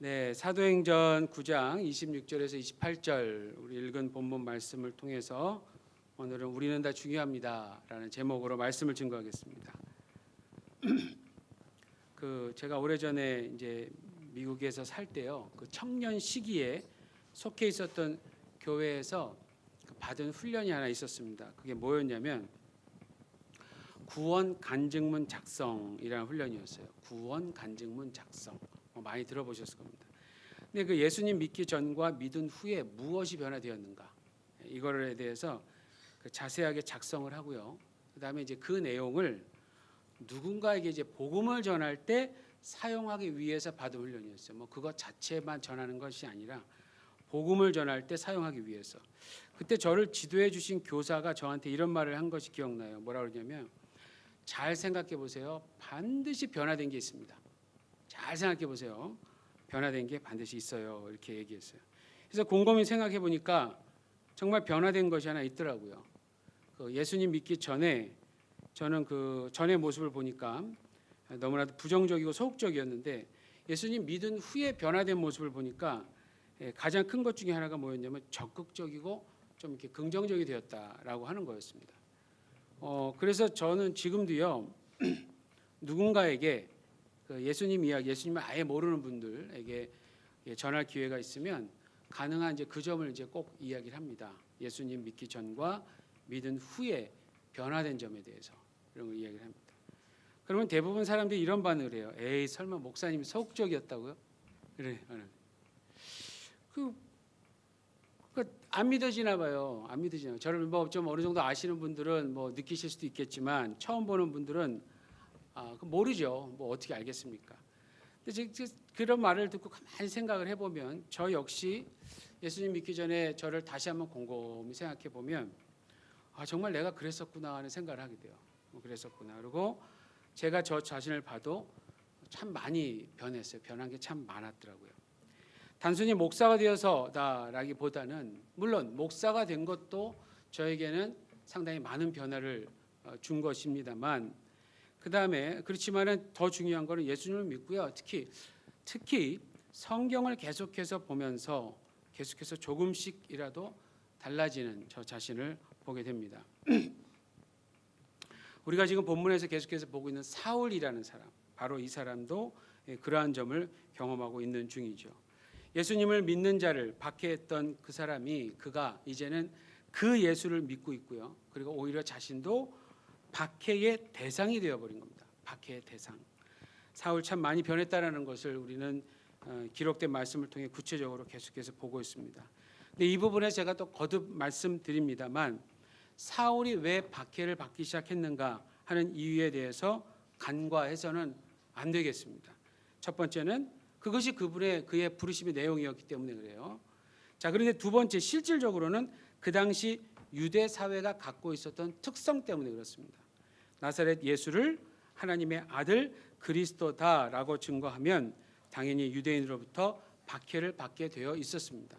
네, 사도행전 9장 26절에서 28절 우리 읽은 본문 말씀을 통해서 오늘은 우리는 다 중요합니다라는 제목으로 말씀을 증거하겠습니다. 제가 오래전에 이제 미국에서 살 때요, 그 청년 시기에 속해 있었던 교회에서 받은 훈련이 하나 있었습니다. 그게 뭐였냐면 구원 간증문 작성이라는 훈련이었어요. 구원 간증문 작성. 많이 들어보셨을 겁니다. 근데 그 예수님 믿기 전과 믿은 후에 무엇이 변화되었는가, 이거에 대해서 자세하게 작성을 하고요. 그다음에 이제 그 내용을 누군가에게 이제 복음을 전할 때 사용하기 위해서 받은 훈련이었어요. 그것 자체만 전하는 것이 아니라 복음을 전할 때 사용하기 위해서. 그때 저를 지도해 주신 교사가 저한테 이런 말을 한 것이 기억나요. 뭐라 그러냐면, 잘 생각해 보세요. 반드시 변화된 게 있습니다. 잘 생각해 보세요. 변화된 게 반드시 있어요. 이렇게 얘기했어요. 그래서 곰곰이 생각해 보니까 정말 변화된 것이 하나 있더라고요. 예수님 믿기 전에 저는 그 전의 모습을 보니까 너무나도 부정적이고 소극적이었는데, 예수님 믿은 후에 변화된 모습을 보니까 가장 큰 것 중에 하나가 뭐였냐면 적극적이고 좀 이렇게 긍정적이 되었다라고 하는 거였습니다. 그래서 저는 지금도요 누군가에게 예수님 이야기, 예수님을 아예 모르는 분들에게 전할 기회가 있으면 가능한 이제 그 점을 이제 꼭 이야기를 합니다. 예수님 믿기 전과 믿은 후에 변화된 점에 대해서 이런 걸 이야기를 합니다. 그러면 대부분 사람들이 이런 반응을 해요. 에이, 설마 목사님이 소극적이었다고요? 그래, 안 믿어지나 봐요. 안 믿어지나. 저를 좀 어느 정도 아시는 분들은 느끼실 수도 있겠지만, 처음 보는 분들은 모르죠. 어떻게 알겠습니까? 근데 그런 말을 듣고 가만히 생각을 해보면, 저 역시 예수님 믿기 전에 저를 다시 한번 곰곰이 생각해 보면, 정말 내가 그랬었구나 하는 생각을 하게 돼요. 그랬었구나. 그리고 제가 저 자신을 봐도 참 많이 변했어요. 변한 게 참 많았더라고요. 단순히 목사가 되어서다라기보다는, 물론 목사가 된 것도 저에게는 상당히 많은 변화를 준 것입니다만, 그다음에 그렇지만은 더 중요한 거는 예수님을 믿고요. 특히 성경을 계속해서 보면서 계속해서 조금씩이라도 달라지는 저 자신을 보게 됩니다. 우리가 지금 본문에서 계속해서 보고 있는 사울이라는 사람, 바로 이 사람도 그러한 점을 경험하고 있는 중이죠. 예수님을 믿는 자를 박해했던 그 사람이, 그가 이제는 그 예수를 믿고 있고요. 그리고 오히려 자신도 박해의 대상이 되어버린 겁니다. 박해의 대상. 사울 참 많이 변했다라는 것을 우리는 기록된 말씀을 통해 구체적으로 계속해서 보고 있습니다. 근데 이 부분에 제가 또 거듭 말씀드립니다만, 사울이 왜 박해를 받기 시작했는가 하는 이유에 대해서 간과해서는 안 되겠습니다. 첫 번째는 그것이 그의 부르심의 내용이었기 때문에 그래요. 자, 그런데 두 번째, 실질적으로는 그 당시 유대 사회가 갖고 있었던 특성 때문에 그렇습니다. 나사렛 예수를 하나님의 아들 그리스도다라고 증거하면 당연히 유대인으로부터 박해를 받게 되어 있었습니다.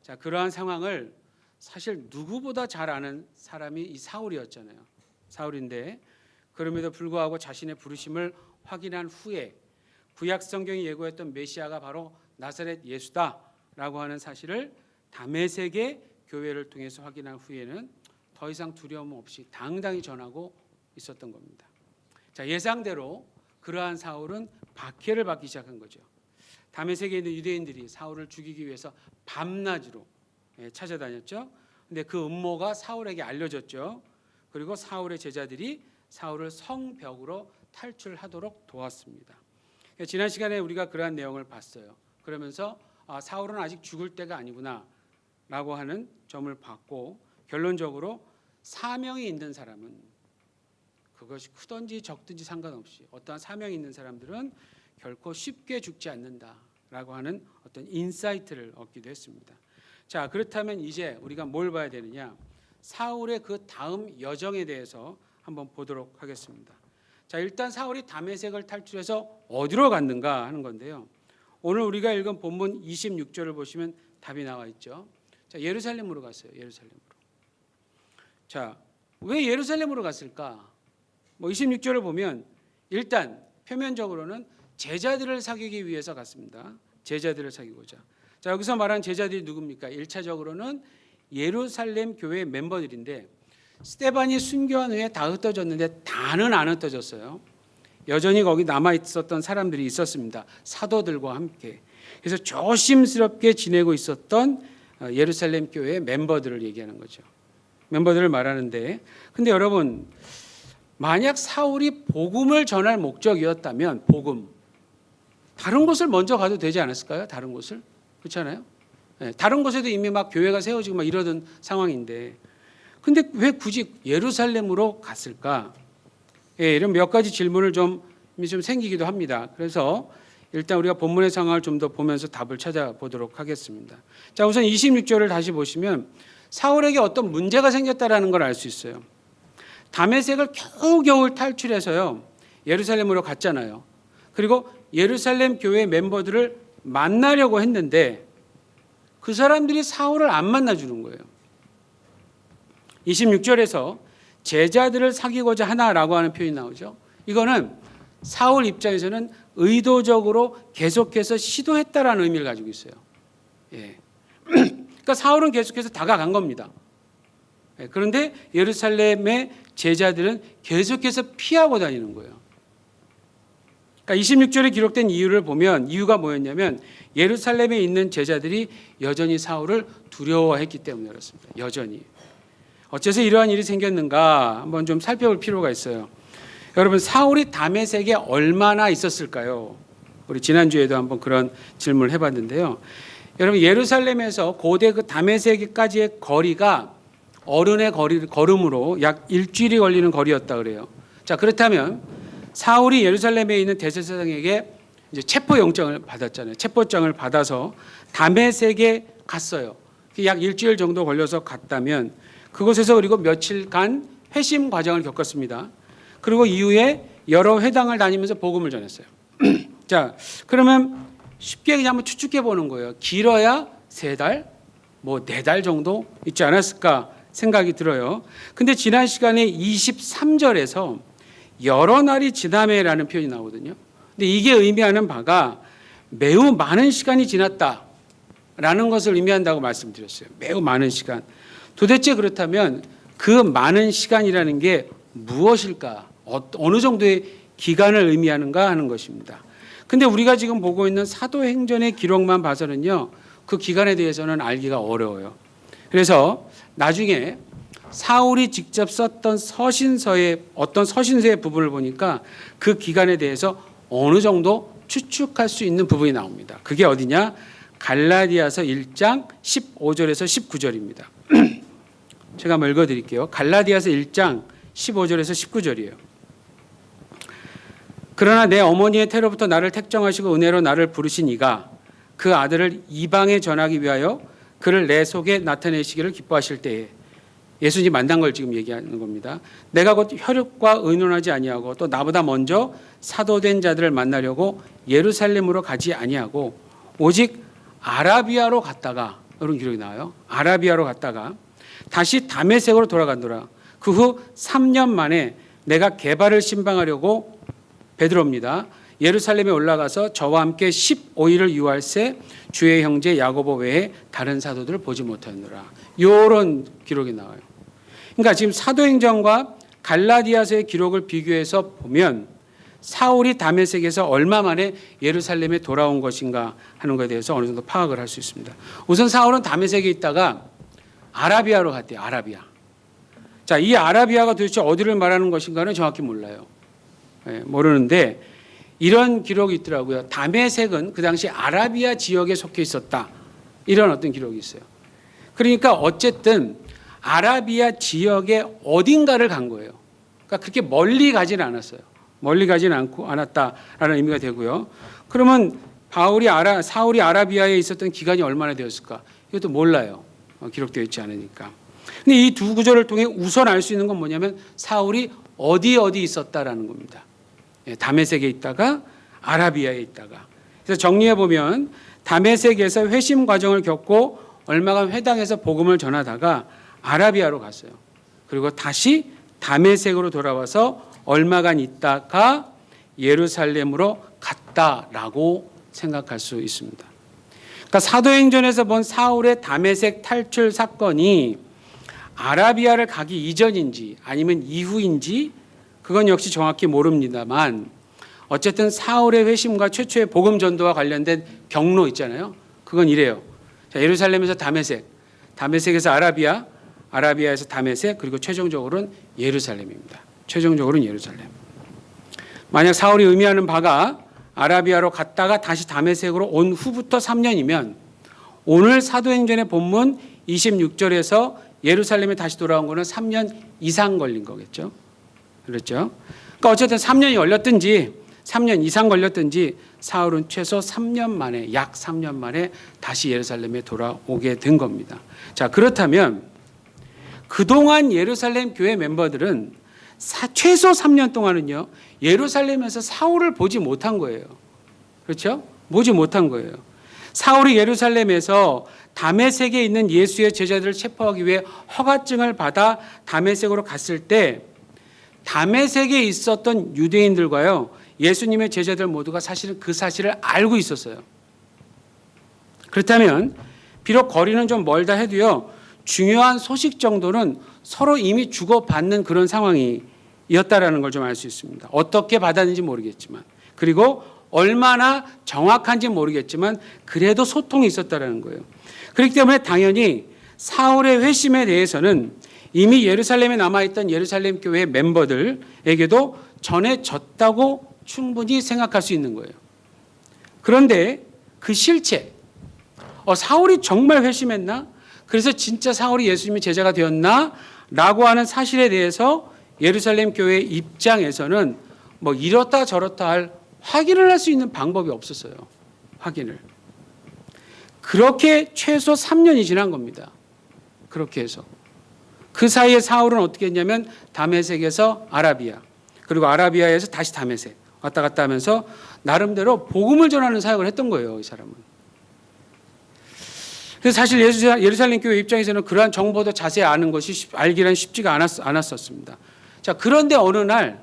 자, 그러한 상황을 사실 누구보다 잘 아는 사람이 이 사울이었잖아요. 사울인데, 그럼에도 불구하고 자신의 부르심을 확인한 후에 구약 성경이 예고했던 메시아가 바로 나사렛 예수다라고 하는 사실을 다메섹의 교회를 통해서 확인한 후에는 더 이상 두려움 없이 당당히 전하고 있었던 겁니다. 자, 예상대로 그러한 사울은 박해를 받기 시작한 거죠. 다메섹에 있는 유대인들이 사울을 죽이기 위해서 밤낮으로 찾아다녔죠. 근데 그 음모가 사울에게 알려졌죠. 그리고 사울의 제자들이 사울을 성벽으로 탈출하도록 도왔습니다. 지난 시간에 우리가 그러한 내용을 봤어요. 그러면서 사울은 아직 죽을 때가 아니구나 라고 하는 점을 봤고, 결론적으로 사명이 있는 사람은, 그것이 크든지 적든지 상관없이 어떠한 사명이 있는 사람들은 결코 쉽게 죽지 않는다라고 하는 어떤 인사이트를 얻기도 했습니다. 자, 그렇다면 이제 우리가 뭘 봐야 되느냐? 사울의 그 다음 여정에 대해서 한번 보도록 하겠습니다. 자, 일단 사울이 다메섹을 탈출해서 어디로 갔는가 하는 건데요. 오늘 우리가 읽은 본문 26절을 보시면 답이 나와 있죠. 자, 예루살렘으로 갔어요. 예루살렘으로. 자, 왜 예루살렘으로 갔을까? 26절을 보면 일단 표면적으로는 제자들을 사귀기 위해서 갔습니다. 제자들을 사귀고자. 자, 여기서 말한 제자들이 누굽니까? 1차적으로는 예루살렘 교회 멤버들인데 스데반이 순교한 후에 다 흩어졌는데 다는 안 흩어졌어요. 여전히 거기 남아 있었던 사람들이 있었습니다. 사도들과 함께. 그래서 조심스럽게 지내고 있었던 예루살렘 교회 멤버들을 얘기하는 거죠. 멤버들을 말하는데, 근데 여러분, 만약 사울이 복음을 전할 목적이었다면 복음, 다른 곳을 먼저 가도 되지 않았을까요? 다른 곳을? 그렇잖아요. 네, 다른 곳에도 이미 막 교회가 세워지고 막 이러던 상황인데, 근데 왜 굳이 예루살렘으로 갔을까? 예, 이런 몇 가지 질문을 좀 생기기도 합니다. 그래서 일단 우리가 본문의 상황을 좀 더 보면서 답을 찾아보도록 하겠습니다. 자, 우선 26절을 다시 보시면 사울에게 어떤 문제가 생겼다라는 걸 알 수 있어요. 다메섹을 겨우겨우 탈출해서요 예루살렘으로 갔잖아요. 그리고 예루살렘 교회 멤버들을 만나려고 했는데 그 사람들이 사울을 안 만나주는 거예요. 26절에서 제자들을 사귀고자 하나라고 하는 표현이 나오죠. 이거는 사울 입장에서는 의도적으로 계속해서 시도했다라는 의미를 가지고 있어요. 예. 그러니까 사울은 계속해서 다가간 겁니다. 예. 그런데 예루살렘의 제자들은 계속해서 피하고 다니는 거예요. 그러니까 26절에 기록된 이유를 보면 이유가 뭐였냐면 예루살렘에 있는 제자들이 여전히 사울을 두려워했기 때문에 그렇습니다. 여전히. 어째서 이러한 일이 생겼는가 한번 좀 살펴볼 필요가 있어요. 여러분, 사울이 다메섹에 얼마나 있었을까요? 우리 지난주에도 한번 그런 질문을 해봤는데요. 여러분, 예루살렘에서 고대 그 다메섹까지의 거리가 어른의 걸음으로 약 일주일이 걸리는 거리였다 그래요. 자, 그렇다면 사울이 예루살렘에 있는 대제사장에게 이제 체포영장을 받았잖아요. 체포장을 받아서 다메섹에 갔어요. 약 일주일 정도 걸려서 갔다면 그곳에서 그리고 며칠간 회심 과정을 겪었습니다. 그리고 이후에 여러 회당을 다니면서 복음을 전했어요. 자, 그러면 쉽게 그냥 한번 추측해 보는 거예요. 길어야 3달, 뭐 4달 정도 있지 않았을까 생각이 들어요. 근데 지난 시간에 23절에서 여러 날이 지나매라는 표현이 나오거든요. 근데 이게 의미하는 바가 매우 많은 시간이 지났다라는 것을 의미한다고 말씀드렸어요. 매우 많은 시간. 도대체 그렇다면 그 많은 시간이라는 게 무엇일까? 어느 정도의 기간을 의미하는가 하는 것입니다. 근데 우리가 지금 보고 있는 사도행전의 기록만 봐서는요, 그 기간에 대해서는 알기가 어려워요. 그래서 나중에 사울이 직접 썼던 서신서의 어떤 서신서의 부분을 보니까 그 기간에 대해서 어느 정도 추측할 수 있는 부분이 나옵니다. 그게 어디냐? 갈라디아서 1장 15절에서 19절입니다. 제가 한번 읽어드릴게요. 갈라디아서 1장 15절에서 19절이에요. 그러나 내 어머니의 태로부터 나를 택정하시고 은혜로 나를 부르신 이가 그 아들을 이방에 전하기 위하여 그를 내 속에 나타내시기를 기뻐하실 때에, 예수님 만난 걸 지금 얘기하는 겁니다. 내가 곧 혈육과 의논하지 아니하고 또 나보다 먼저 사도된 자들을 만나려고 예루살렘으로 가지 아니하고 오직 아라비아로 갔다가, 이런 기록이 나와요. 아라비아로 갔다가 다시 다메섹으로 돌아간노라. 그 후 3년 만에 내가 게바를 신방하려고, 베드로입니다, 예루살렘에 올라가서 저와 함께 15일을 유할세 주의 형제 야고보 외에 다른 사도들을 보지 못하노라. 이런 기록이 나와요. 그러니까 지금 사도행전과 갈라디아서의 기록을 비교해서 보면 사울이 다메섹에서 얼마 만에 예루살렘에 돌아온 것인가 하는 것에 대해서 어느 정도 파악을 할 수 있습니다. 우선 사울은 다메섹에 있다가 아라비아로 갔대요. 아라비아. 자, 이 아라비아가 도대체 어디를 말하는 것인가는 정확히 몰라요. 모르는데 이런 기록이 있더라고요. 다메섹은 그 당시 아라비아 지역에 속해 있었다. 이런 어떤 기록이 있어요. 그러니까 어쨌든 아라비아 지역의 어딘가를 간 거예요. 그러니까 그렇게 멀리 가지는 않았어요. 멀리 가지는 않았다라는 의미가 되고요. 그러면 사울이 아라비아에 있었던 기간이 얼마나 되었을까? 이것도 몰라요. 기록되어 있지 않으니까. 근데 이 두 구절을 통해 우선 알 수 있는 건 뭐냐면 사울이 어디 있었다라는 겁니다. 다메섹에 있다가 아라비아에 있다가. 그래서 정리해 보면 다메섹에서 회심 과정을 겪고 얼마간 회당에서 복음을 전하다가 아라비아로 갔어요. 그리고 다시 다메섹으로 돌아와서 얼마간 있다가 예루살렘으로 갔다라고 생각할 수 있습니다. 그러니까 사도행전에서 본 사울의 다메섹 탈출 사건이 아라비아를 가기 이전인지 아니면 이후인지 그건 역시 정확히 모릅니다만 어쨌든 사울의 회심과 최초의 복음 전도와 관련된 경로 있잖아요. 그건 이래요. 자, 예루살렘에서 다메섹, 다메섹에서 아라비아, 아라비아에서 다메섹, 그리고 최종적으로는 예루살렘입니다. 최종적으로는 예루살렘. 만약 사울이 의미하는 바가 아라비아로 갔다가 다시 다메섹으로 온 후부터 3년이면 오늘 사도행전의 본문 26절에서 예루살렘에 다시 돌아온 거는 3년 이상 걸린 거겠죠. 그렇죠? 그러니까 어쨌든 3년이 걸렸든지 3년 이상 걸렸든지 사울은 최소 3년 만에, 약 3년 만에 다시 예루살렘에 돌아오게 된 겁니다. 자, 그렇다면 그동안 예루살렘 교회 멤버들은 최소 3년 동안은요, 예루살렘에서 사울을 보지 못한 거예요. 그렇죠? 보지 못한 거예요. 사울이 예루살렘에서 다메섹에 있는 예수의 제자들을 체포하기 위해 허가증을 받아 다메섹으로 갔을 때 다메섹에 있었던 유대인들과요, 예수님의 제자들 모두가 사실은 그 사실을 알고 있었어요. 그렇다면 비록 거리는 좀 멀다 해도요, 중요한 소식 정도는 서로 이미 주고받는 그런 상황이었다라는 걸 좀 알 수 있습니다. 어떻게 받았는지 모르겠지만, 그리고 얼마나 정확한지 모르겠지만 그래도 소통이 있었다라는 거예요. 그렇기 때문에 당연히 사울의 회심에 대해서는 이미 예루살렘에 남아있던 예루살렘 교회 멤버들에게도 전해졌다고 충분히 생각할 수 있는 거예요. 그런데 그 실체, 사울이 정말 회심했나? 그래서 진짜 사울이 예수님의 제자가 되었나? 라고 하는 사실에 대해서 예루살렘 교회 입장에서는 뭐 이렇다 저렇다 할 확인을 할 수 있는 방법이 없었어요. 확인을. 그렇게 최소 3년이 지난 겁니다. 그렇게 해서. 그 사이에 사울은 어떻게 했냐면 다메섹에서 아라비아, 그리고 아라비아에서 다시 다메섹 왔다 갔다 하면서 나름대로 복음을 전하는 사역을 했던 거예요. 이 사람은. 그래서 사실 예루살렘 교회 입장에서는 그러한 정보도 자세히 아는 것이 알기란 쉽지가 않았었습니다. 자, 그런데 어느 날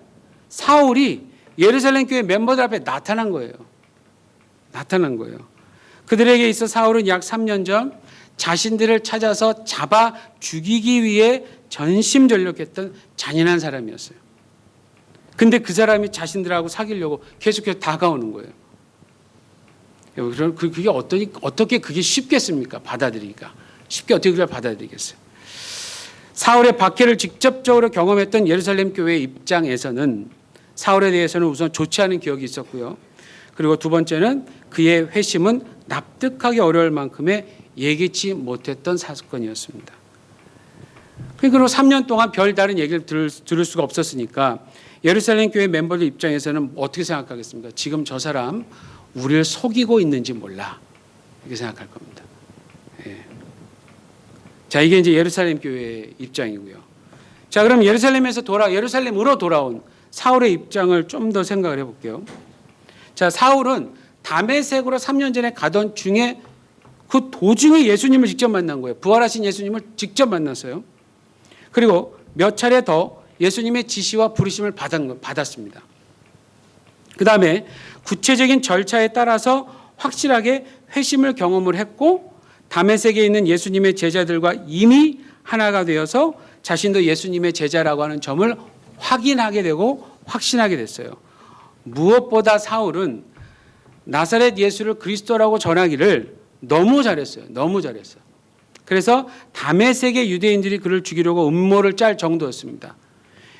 사울이 예루살렘 교회 멤버들 앞에 나타난 거예요. 나타난 거예요. 그들에게 있어 사울은 약 3년 전 자신들을 찾아서 잡아 죽이기 위해 전심전력했던 잔인한 사람이었어요. 근데 그 사람이 자신들하고 사귀려고 계속해서 다가오는 거예요. 그게 어떻게 그게 쉽겠습니까? 받아들이기가. 쉽게 어떻게 그걸 받아들이겠어요? 사울의 박해를 직접적으로 경험했던 예루살렘 교회의 입장에서는 사울에 대해서는 우선 좋지 않은 기억이 있었고요. 그리고 두 번째는 그의 회심은 납득하기 어려울 만큼의 예기치 못했던 사건이었습니다. 그리고 3년 동안 별다른 얘기를 들을 수가 없었으니까 예루살렘 교회 멤버들 입장에서는 어떻게 생각하겠습니까? 지금 저 사람 우리를 속이고 있는지 몰라, 이렇게 생각할 겁니다. 예. 자, 이게 이제 예루살렘 교회의 입장이고요. 자, 그럼 예루살렘으로 돌아온 사울의 입장을 좀 더 생각을 해볼게요. 자, 사울은 다메섹으로 3년 전에 가던 중에 그 도중에 예수님을 직접 만난 거예요. 부활하신 예수님을 직접 만났어요. 그리고 몇 차례 더 예수님의 지시와 부르심을 받았습니다. 그 다음에 구체적인 절차에 따라서 확실하게 회심을 경험을 했고 다메섹에 있는 예수님의 제자들과 이미 하나가 되어서 자신도 예수님의 제자라고 하는 점을 확인하게 되고 확신하게 됐어요. 무엇보다 사울은 나사렛 예수를 그리스도라고 전하기를 너무 잘했어요. 너무 잘했어요. 그래서 다메섹의 유대인들이 그를 죽이려고 음모를 짤 정도였습니다.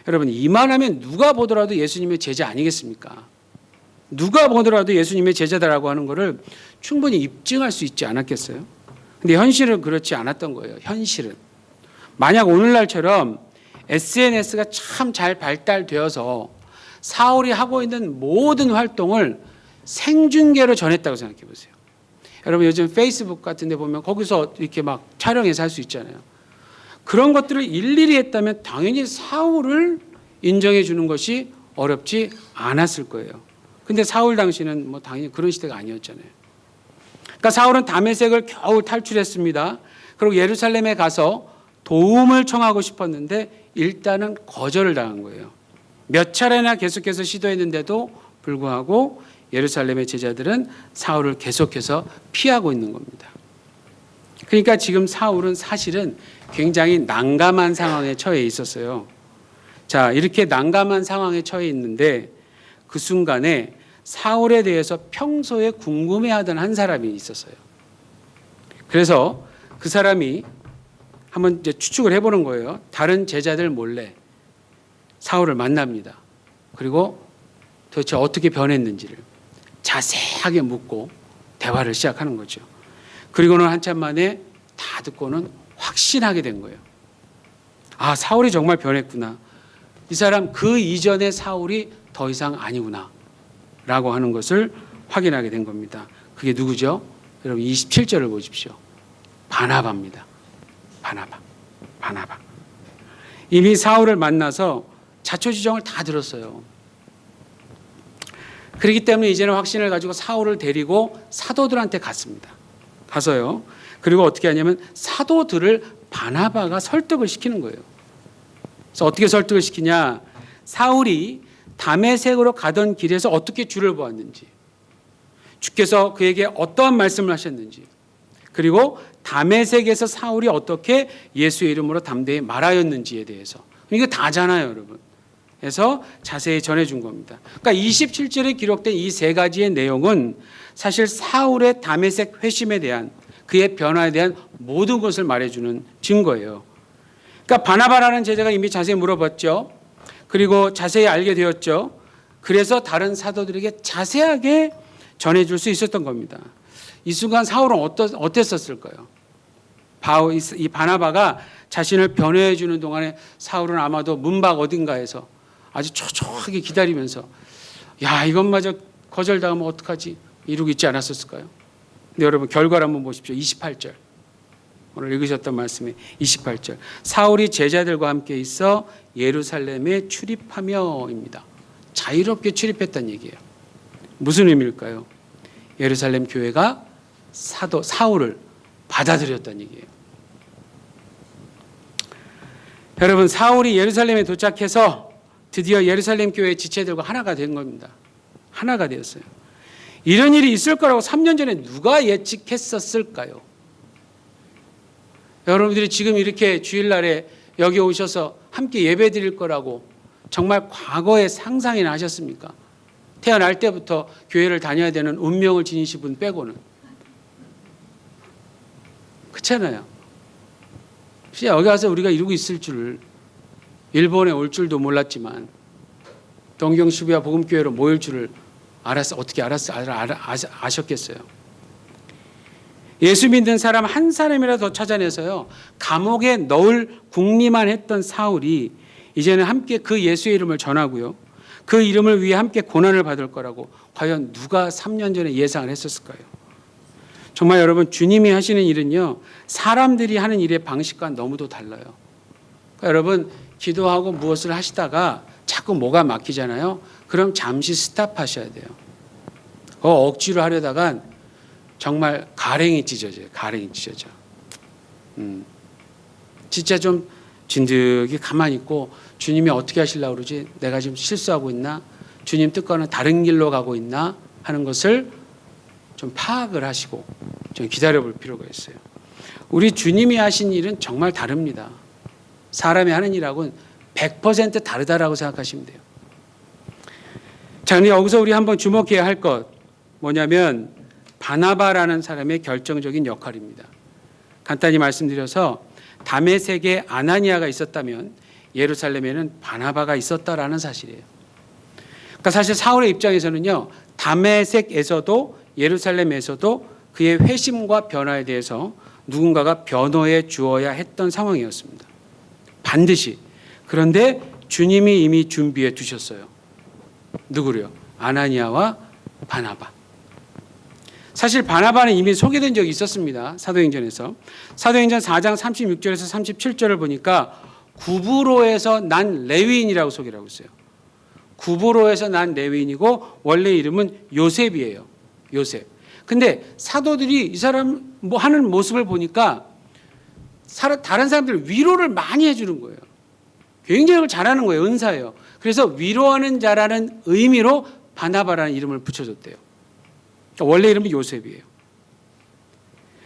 여러분, 이만하면 누가 보더라도 예수님의 제자 아니겠습니까? 누가 보더라도 예수님의 제자다라고 하는 것을 충분히 입증할 수 있지 않았겠어요? 근데 현실은 그렇지 않았던 거예요. 현실은. 만약 오늘날처럼 SNS가 참 잘 발달되어서 사울이 하고 있는 모든 활동을 생중계로 전했다고 생각해 보세요. 여러분, 요즘 페이스북 같은 데 보면 거기서 이렇게 막 촬영해서 할 수 있잖아요. 그런 것들을 일일이 했다면 당연히 사울을 인정해 주는 것이 어렵지 않았을 거예요. 근데 사울 당시는 뭐 당연히 그런 시대가 아니었잖아요. 그러니까 사울은 다메섹을 겨우 탈출했습니다. 그리고 예루살렘에 가서 도움을 청하고 싶었는데 일단은 거절을 당한 거예요. 몇 차례나 계속해서 시도했는데도 불구하고 예루살렘의 제자들은 사울을 계속해서 피하고 있는 겁니다. 그러니까 지금 사울은 사실은 굉장히 난감한 상황에 처해 있었어요. 자, 이렇게 난감한 상황에 처해 있는데 그 순간에 사울에 대해서 평소에 궁금해하던 한 사람이 있었어요. 그래서 그 사람이 한번 이제 추측을 해보는 거예요. 다른 제자들 몰래 사울을 만납니다. 그리고 도대체 어떻게 변했는지를 자세하게 묻고 대화를 시작하는 거죠. 그리고는 한참 만에 다 듣고는 확신하게 된 거예요. 아, 사울이 정말 변했구나. 이 사람 그 이전의 사울이 더 이상 아니구나 라고 하는 것을 확인하게 된 겁니다. 그게 누구죠? 여러분 27절을 보십시오. 바나바입니다. 바나바. 이미 사울을 만나서 자초지종을 다 들었어요. 그렇기 때문에 이제는 확신을 가지고 사울을 데리고 사도들한테 갔습니다. 가서요. 그리고 어떻게 하냐면 사도들을 바나바가 설득을 시키는 거예요. 그래서 어떻게 설득을 시키냐? 사울이 다메섹으로 가던 길에서 어떻게 주를 보았는지, 주께서 그에게 어떠한 말씀을 하셨는지, 그리고 다메섹에서 사울이 어떻게 예수의 이름으로 담대히 말하였는지에 대해서, 이거 다잖아요, 여러분. 그래서 자세히 전해준 겁니다. 그러니까 27절에 기록된 이 세 가지의 내용은 사실 사울의 다메섹 회심에 대한, 그의 변화에 대한 모든 것을 말해주는 증거예요. 그러니까 바나바라는 제자가 이미 자세히 물어봤죠. 그리고 자세히 알게 되었죠. 그래서 다른 사도들에게 자세하게 전해줄 수 있었던 겁니다. 이 순간 사울은 어땠었을까요? 이 바나바가 자신을 변호해 주는 동안에 사울은 아마도 문밖 어딘가에서 아주 초조하게 기다리면서 야, 이것마저 거절당하면 어떡하지? 이러고 있지 않았었을까요? 근데 여러분 결과를 한번 보십시오. 28절. 오늘 읽으셨던 말씀이 28절. 사울이 제자들과 함께 있어 예루살렘에 출입하며입니다. 자유롭게 출입했다는 얘기예요. 무슨 의미일까요? 예루살렘 교회가 사울을 받아들였다는 얘기예요. 여러분, 사울이 예루살렘에 도착해서 드디어 예루살렘 교회의 지체들과 하나가 된 겁니다. 하나가 되었어요. 이런 일이 있을 거라고 3년 전에 누가 예측했었을까요? 여러분들이 지금 이렇게 주일날에 여기 오셔서 함께 예배 드릴 거라고 정말 과거에 상상이나 하셨습니까? 태어날 때부터 교회를 다녀야 되는 운명을 지니신 분 빼고는. 그렇잖아요. 여기 와서 우리가 이러고 있을 줄을, 일본에 올 줄도 몰랐지만 동경 시부야 복음교회로 모일 줄을 어떻게 아셨겠어요? 예수 믿는 사람 한 사람이라도 더 찾아내서요, 감옥에 넣을 궁리만 했던 사울이 이제는 함께 그 예수의 이름을 전하고요, 그 이름을 위해 함께 고난을 받을 거라고 과연 누가 3년 전에 예상을 했었을까요? 정말 여러분, 주님이 하시는 일은요, 사람들이 하는 일의 방식과 너무도 달라요. 그러니까 여러분, 기도하고 무엇을 하시다가 자꾸 뭐가 막히잖아요. 그럼 잠시 스탑하셔야 돼요. 억지로 하려다간 정말 가랭이 찢어져요. 진짜 좀 진득이 가만히 있고 주님이 어떻게 하시려고 그러지? 내가 지금 실수하고 있나? 주님 뜻과는 다른 길로 가고 있나? 하는 것을 좀 파악을 하시고 좀 기다려볼 필요가 있어요. 우리 주님이 하신 일은 정말 다릅니다. 사람이 하는 일하고는 100% 다르다라고 생각하시면 돼요. 자, 근데 여기서 우리 한번 주목해야 할 것 뭐냐면 바나바라는 사람의 결정적인 역할입니다. 간단히 말씀드려서 다메섹에 아나니아가 있었다면 예루살렘에는 바나바가 있었다라는 사실이에요. 그러니까 사실 사울의 입장에서는요, 다메섹에서도 예루살렘에서도 그의 회심과 변화에 대해서 누군가가 변호해 주어야 했던 상황이었습니다. 반드시. 그런데 주님이 이미 준비해 두셨어요. 누구를요? 아나니아와 바나바. 사실 바나바는 이미 소개된 적이 있었습니다. 사도행전에서. 사도행전 4장 36절에서 37절을 보니까 구브로에서 난 레위인이라고 소개를 하고 있어요. 구브로에서 난 레위인이고 원래 이름은 요셉이에요. 요셉. 근데 사도들이 이 사람 뭐 하는 모습을 보니까 다른 사람들 위로를 많이 해주는 거예요. 굉장히 잘하는 거예요. 은사예요. 그래서 위로하는 자라는 의미로 바나바라는 이름을 붙여줬대요. 그러니까 원래 이름이 요셉이에요.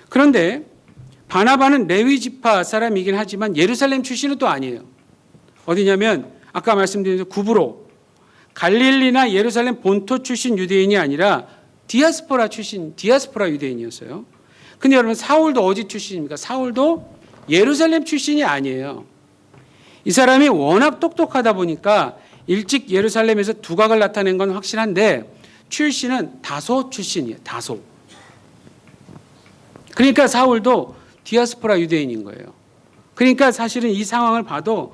그런데 바나바는 레위 지파 사람이긴 하지만 예루살렘 출신은 또 아니에요. 어디냐면 아까 말씀드린 대로 구브로, 갈릴리나 예루살렘 본토 출신 유대인이 아니라 디아스포라 출신, 디아스포라 유대인이었어요. 근데 여러분 사울도 어디 출신입니까? 사울도 예루살렘 출신이 아니에요. 이 사람이 워낙 똑똑하다 보니까 일찍 예루살렘에서 두각을 나타낸 건 확실한데 출신은 다소 출신이에요. 다소. 그러니까 사울도 디아스포라 유대인인 거예요. 그러니까 사실은 이 상황을 봐도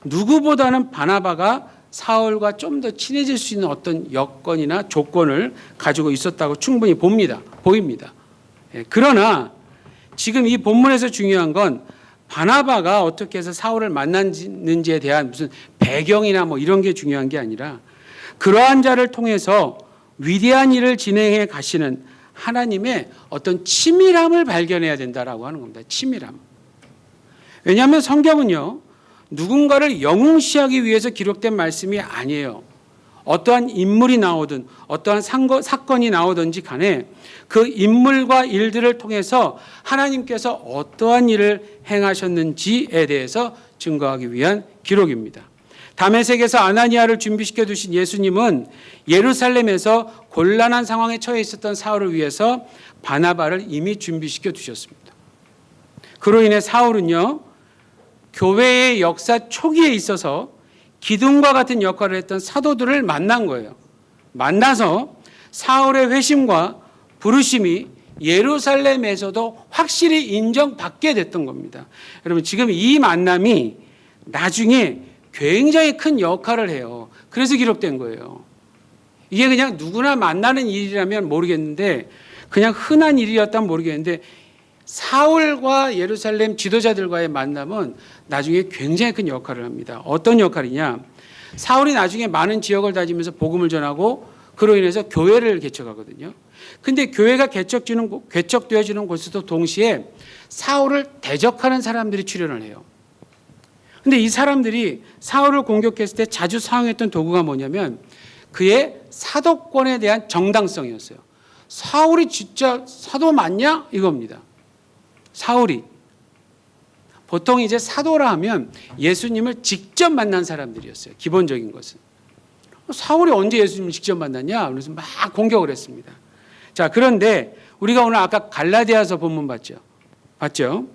누구보다는 바나바가 사울과 좀 더 친해질 수 있는 어떤 여건이나 조건을 가지고 있었다고 충분히 보입니다. 그러나 지금 이 본문에서 중요한 건 바나바가 어떻게 해서 사울을 만났는지에 대한 무슨 배경이나 뭐 이런 게 중요한 게 아니라 그러한 자를 통해서 위대한 일을 진행해 가시는 하나님의 어떤 치밀함을 발견해야 된다라고 하는 겁니다. 치밀함. 왜냐하면 성경은요, 누군가를 영웅시하기 위해서 기록된 말씀이 아니에요. 어떠한 인물이 나오든 어떠한 사건이 나오든지 간에 그 인물과 일들을 통해서 하나님께서 어떠한 일을 행하셨는지에 대해서 증거하기 위한 기록입니다. 다메섹에서 아나니아를 준비시켜 두신 예수님은 예루살렘에서 곤란한 상황에 처해 있었던 사울을 위해서 바나바를 이미 준비시켜 두셨습니다. 그로 인해 사울은요, 교회의 역사 초기에 있어서 기둥과 같은 역할을 했던 사도들을 만난 거예요. 만나서 사울의 회심과 부르심이 예루살렘에서도 확실히 인정받게 됐던 겁니다. 여러분, 지금 이 만남이 나중에 굉장히 큰 역할을 해요. 그래서 기록된 거예요. 이게 그냥 누구나 만나는 일이라면 모르겠는데, 그냥 흔한 일이었다면 모르겠는데, 사울과 예루살렘 지도자들과의 만남은 나중에 굉장히 큰 역할을 합니다. 어떤 역할이냐? 사울이 나중에 많은 지역을 다니면서 복음을 전하고 그로 인해서 교회를 개척하거든요. 근데 교회가 개척되어지는 곳에도 동시에 사울을 대적하는 사람들이 출현을 해요. 근데 이 사람들이 사울을 공격했을 때 자주 사용했던 도구가 뭐냐면 그의 사도권에 대한 정당성이었어요. 사울이 진짜 사도 맞냐? 이겁니다. 사울이. 보통 이제 사도라 하면 예수님을 직접 만난 사람들이었어요. 기본적인 것은. 사울이 언제 예수님을 직접 만났냐? 그래서 막 공격을 했습니다. 자, 그런데 우리가 오늘 아까 갈라디아서 본문 봤죠?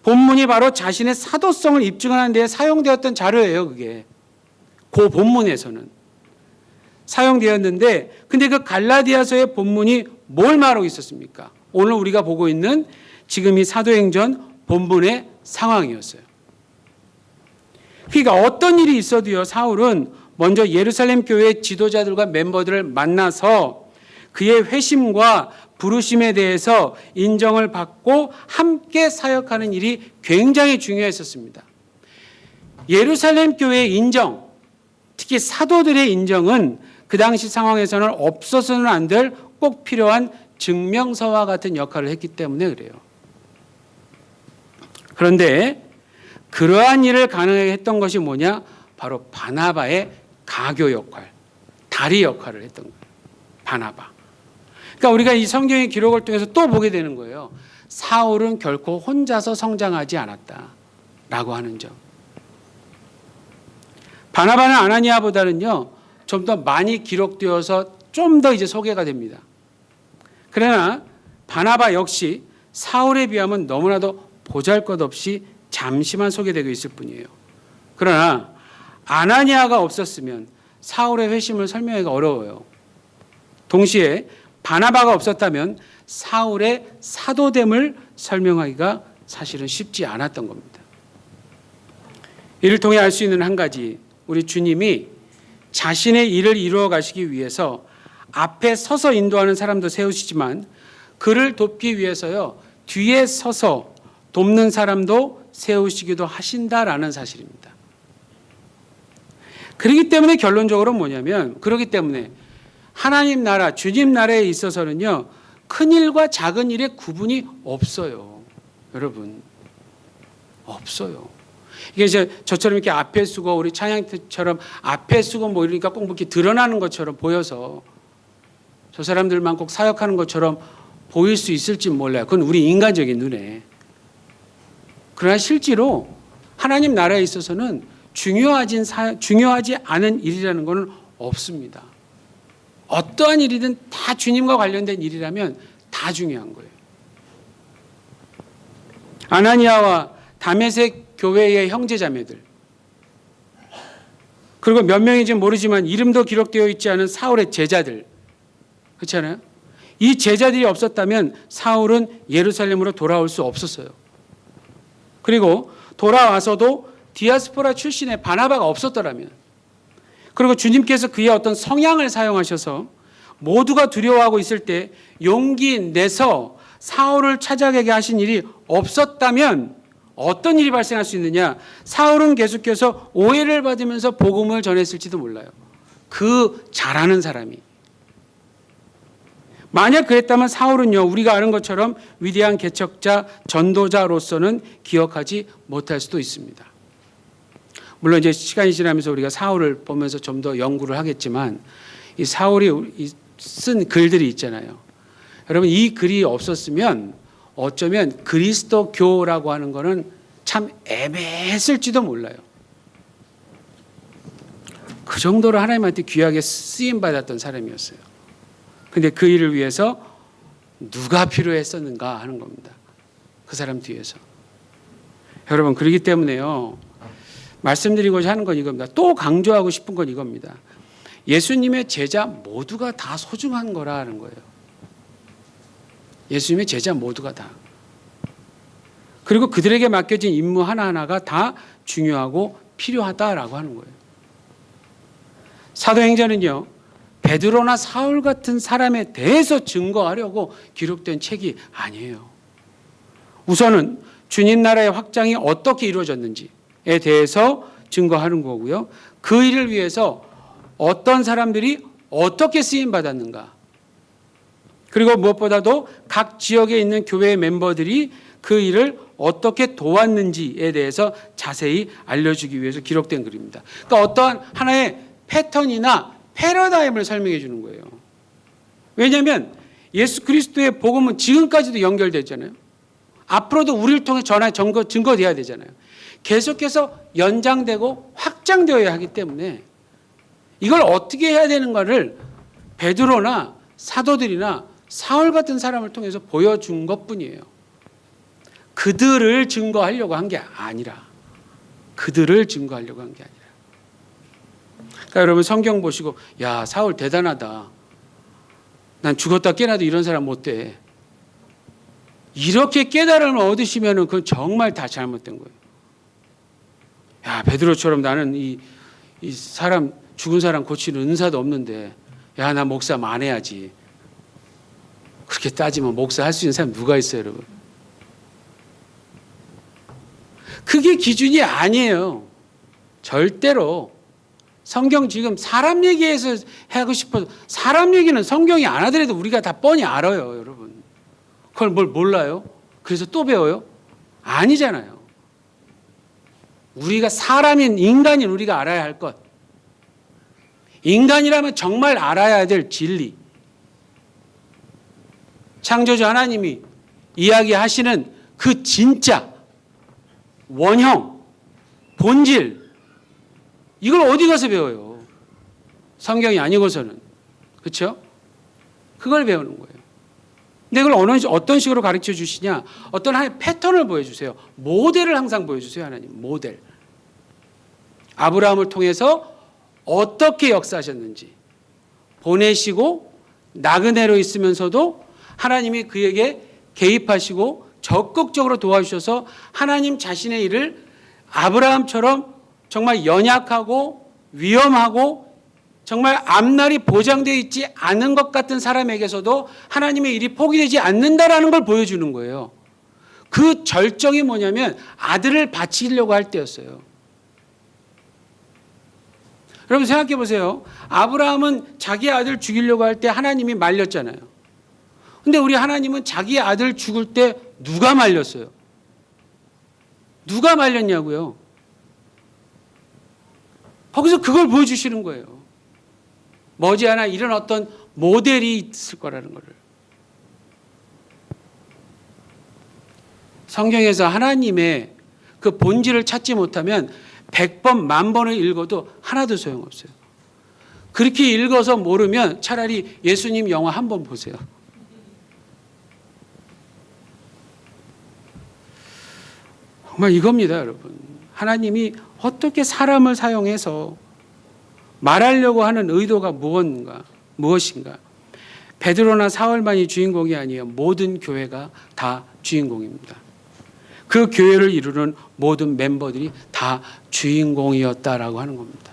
본문이 바로 자신의 사도성을 입증하는 데 사용되었던 자료예요, 그게. 그 본문에서는 사용되었는데, 근데 그 갈라디아서의 본문이 뭘 말하고 있었습니까? 오늘 우리가 보고 있는 지금 이 사도행전 본문의 상황이었어요. 그러니까 어떤 일이 있어도요, 사울은 먼저 예루살렘 교회 지도자들과 멤버들을 만나서 그의 회심과 부르심에 대해서 인정을 받고 함께 사역하는 일이 굉장히 중요했었습니다. 예루살렘 교회의 인정, 특히 사도들의 인정은 그 당시 상황에서는 없어서는 안 될 꼭 필요한 증명서와 같은 역할을 했기 때문에 그래요. 그런데 그러한 일을 가능하게 했던 것이 뭐냐? 바로 바나바의 가교 역할, 다리 역할을 했던 거예요. 바나바. 그러니까 우리가 이 성경의 기록을 통해서 또 보게 되는 거예요. 사울은 결코 혼자서 성장하지 않았다라고 하는 점. 바나바는 아나니아보다는요, 좀 더 많이 기록되어서 좀 더 이제 소개가 됩니다. 그러나 바나바 역시 사울에 비하면 너무나도 보잘것없이 잠시만 소개되고 있을 뿐이에요. 그러나 아나니아가 없었으면 사울의 회심을 설명하기가 어려워요. 동시에 바나바가 없었다면 사울의 사도됨을 설명하기가 사실은 쉽지 않았던 겁니다. 이를 통해 알 수 있는 한 가지, 우리 주님이 자신의 일을 이루어 가시기 위해서 앞에 서서 인도하는 사람도 세우시지만 그를 돕기 위해서요, 뒤에 서서 돕는 사람도 세우시기도 하신다라는 사실입니다. 그렇기 때문에 결론적으로 뭐냐면, 그렇기 때문에 하나님 나라, 주님 나라에 있어서는요, 큰 일과 작은 일의 구분이 없어요. 여러분, 없어요. 이게 이제 저처럼 이렇게 앞에 쓰고 우리 찬양 때처럼 앞에 쓰고 뭐 이러니까 꼭 이렇게 드러나는 것처럼 보여서 저 사람들만 꼭 사역하는 것처럼 보일 수 있을지 몰라요. 그건 우리 인간적인 눈에. 그러나 실제로 하나님 나라에 있어서는 중요하지 않은 일이라는 것은 없습니다. 어떠한 일이든 다 주님과 관련된 일이라면 다 중요한 거예요. 아나니아와 다메섹 교회의 형제자매들, 그리고 몇 명인지 모르지만 이름도 기록되어 있지 않은 사울의 제자들, 그렇잖아요. 이 제자들이 없었다면 사울은 예루살렘으로 돌아올 수 없었어요. 그리고 돌아와서도 디아스포라 출신의 바나바가 없었더라면, 그리고 주님께서 그의 어떤 성향을 사용하셔서 모두가 두려워하고 있을 때 용기 내서 사울을 찾아가게 하신 일이 없었다면 어떤 일이 발생할 수 있느냐? 사울은 계속해서 오해를 받으면서 복음을 전했을지도 몰라요. 그 잘하는 사람이. 만약 그랬다면 사울은요, 우리가 아는 것처럼 위대한 개척자, 전도자로서는 기억하지 못할 수도 있습니다. 물론 이제 시간이 지나면서 우리가 사울을 보면서 좀 더 연구를 하겠지만, 이 사울이 쓴 글들이 있잖아요. 여러분, 이 글이 없었으면 어쩌면 그리스도교라고 하는 거는 참 애매했을지도 몰라요. 그 정도로 하나님한테 귀하게 쓰임 받았던 사람이었어요. 근데 그 일을 위해서 누가 필요했었는가 하는 겁니다. 그 사람 뒤에서. 여러분, 그렇기 때문에요, 말씀드리고자 하는 건 이겁니다. 또 강조하고 싶은 건 이겁니다. 예수님의 제자 모두가 다 소중한 거라는 거예요. 예수님의 제자 모두가 다. 그리고 그들에게 맡겨진 임무 하나하나가 다 중요하고 필요하다라고 하는 거예요. 사도행전은요, 베드로나 사울 같은 사람에 대해서 증거하려고 기록된 책이 아니에요. 우선은 주님 나라의 확장이 어떻게 이루어졌는지에 대해서 증거하는 거고요. 그 일을 위해서 어떤 사람들이 어떻게 쓰임 받았는가, 그리고 무엇보다도 각 지역에 있는 교회의 멤버들이 그 일을 어떻게 도왔는지에 대해서 자세히 알려주기 위해서 기록된 글입니다. 그러니까 어떠한 하나의 패턴이나 패러다임을 설명해 주는 거예요. 왜냐하면 예수 그리스도의 복음은 지금까지도 연결되잖아요. 앞으로도 우리를 통해 증거돼야 되잖아요. 계속해서 연장되고 확장되어야 하기 때문에 이걸 어떻게 해야 되는가를 베드로나 사도들이나 사울 같은 사람을 통해서 보여준 것뿐이에요. 그들을 증거하려고 한 게 아니라, 그들을 증거하려고 한 게 아니라. 그러니까 여러분, 성경 보시고 야, 사울 대단하다, 난 죽었다 깨나도 이런 사람 못 돼, 이렇게 깨달음을 얻으시면 그건 정말 다 잘못된 거예요. 야, 베드로처럼 나는 이 사람, 죽은 사람 고치는 은사도 없는데, 야, 나 목사 만해야지. 그렇게 따지면 목사 할 수 있는 사람 누가 있어요, 여러분? 그게 기준이 아니에요. 절대로. 성경 지금 사람 얘기해서 하고 싶어서, 사람 얘기는 성경이 안 하더라도 우리가 다 뻔히 알아요, 여러분. 그걸 뭘 몰라요? 그래서 또 배워요? 아니잖아요. 우리가 사람인, 인간인 우리가 알아야 할 것, 인간이라면 정말 알아야 될 진리, 창조주 하나님이 이야기하시는 그 진짜 원형, 본질, 이걸 어디 가서 배워요? 성경이 아니고서는. 그렇죠? 그걸 배우는 거예요. 근데 그걸 어떤 식으로 가르쳐 주시냐? 어떤 하나의 패턴을 보여주세요. 모델을 항상 보여주세요, 하나님. 모델. 아브라함을 통해서 어떻게 역사하셨는지, 보내시고 나그네로 있으면서도 하나님이 그에게 개입하시고 적극적으로 도와주셔서 하나님 자신의 일을 아브라함처럼 정말 연약하고 위험하고 정말 앞날이 보장되어 있지 않은 것 같은 사람에게서도 하나님의 일이 포기되지 않는다라는 걸 보여주는 거예요. 그 절정이 뭐냐면 아들을 바치려고 할 때였어요. 여러분 생각해 보세요. 아브라함은 자기 아들 죽이려고 할 때 하나님이 말렸잖아요. 근데 우리 하나님은 자기 아들 죽을 때 누가 말렸어요? 누가 말렸냐고요? 거기서 그걸 보여주시는 거예요. 머지않아 이런 어떤 모델이 있을 거라는 것을. 성경에서 하나님의 그 본질을 찾지 못하면 100번, 1000번을 읽어도 하나도 소용없어요. 그렇게 읽어서 모르면 차라리 예수님 영화 한 번 보세요. 정말 이겁니다, 여러분. 하나님이 어떻게 사람을 사용해서 말하려고 하는 의도가 무엇인가? 베드로나 사울만이 주인공이 아니에요. 모든 교회가 다 주인공입니다. 그 교회를 이루는 모든 멤버들이 다 주인공이었다라고 하는 겁니다.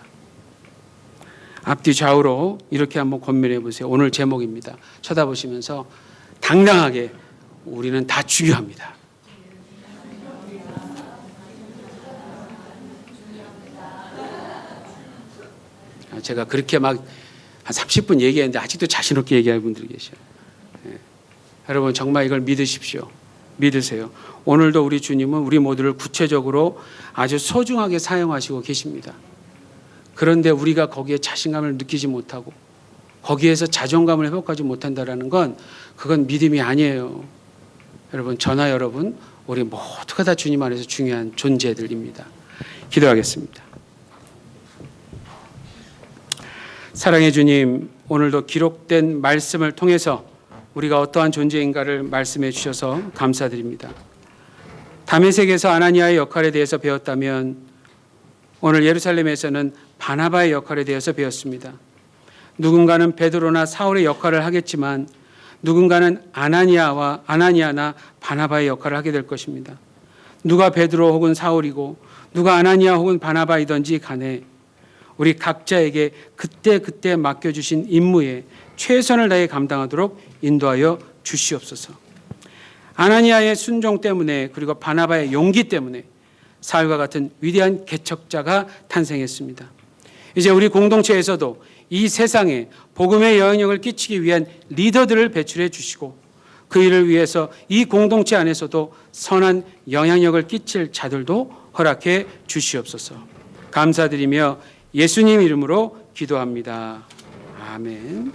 앞뒤 좌우로 이렇게 한번 권면해 보세요. 오늘 제목입니다. 쳐다보시면서 당당하게 우리는 다 중요합니다. 제가 그렇게 막 한 30분 얘기했는데 아직도 자신 없게 얘기하는 분들이 계셔요. 여러분 정말 이걸 믿으십시오. 믿으세요. 오늘도 우리 주님은 우리 모두를 구체적으로 아주 소중하게 사용하시고 계십니다. 그런데 우리가 거기에 자신감을 느끼지 못하고 거기에서 자존감을 회복하지 못한다는 건 그건 믿음이 아니에요. 여러분 저나 여러분 우리 모두가 다 주님 안에서 중요한 존재들입니다. 기도하겠습니다. 사랑의 주님, 오늘도 기록된 말씀을 통해서 우리가 어떠한 존재인가를 말씀해 주셔서 감사드립니다. 다메섹에서 아나니아의 역할에 대해서 배웠다면 오늘 예루살렘에서는 바나바의 역할에 대해서 배웠습니다. 누군가는 베드로나 사울의 역할을 하겠지만 누군가는 아나니아나 바나바의 역할을 하게 될 것입니다. 누가 베드로 혹은 사울이고 누가 아나니아 혹은 바나바이든지 간에 우리 각자에게 그때 맡겨주신 임무에 최선을 다해 감당하도록 인도하여 주시옵소서. 아나니아의 순종 때문에 그리고 바나바의 용기 때문에 사울과 같은 위대한 개척자가 탄생했습니다. 이제 우리 공동체에서도 이 세상에 복음의 영향력을 끼치기 위한 리더들을 배출해 주시고 그 일을 위해서 이 공동체 안에서도 선한 영향력을 끼칠 자들도 허락해 주시옵소서. 감사드리며 예수님 이름으로 기도합니다. 아멘.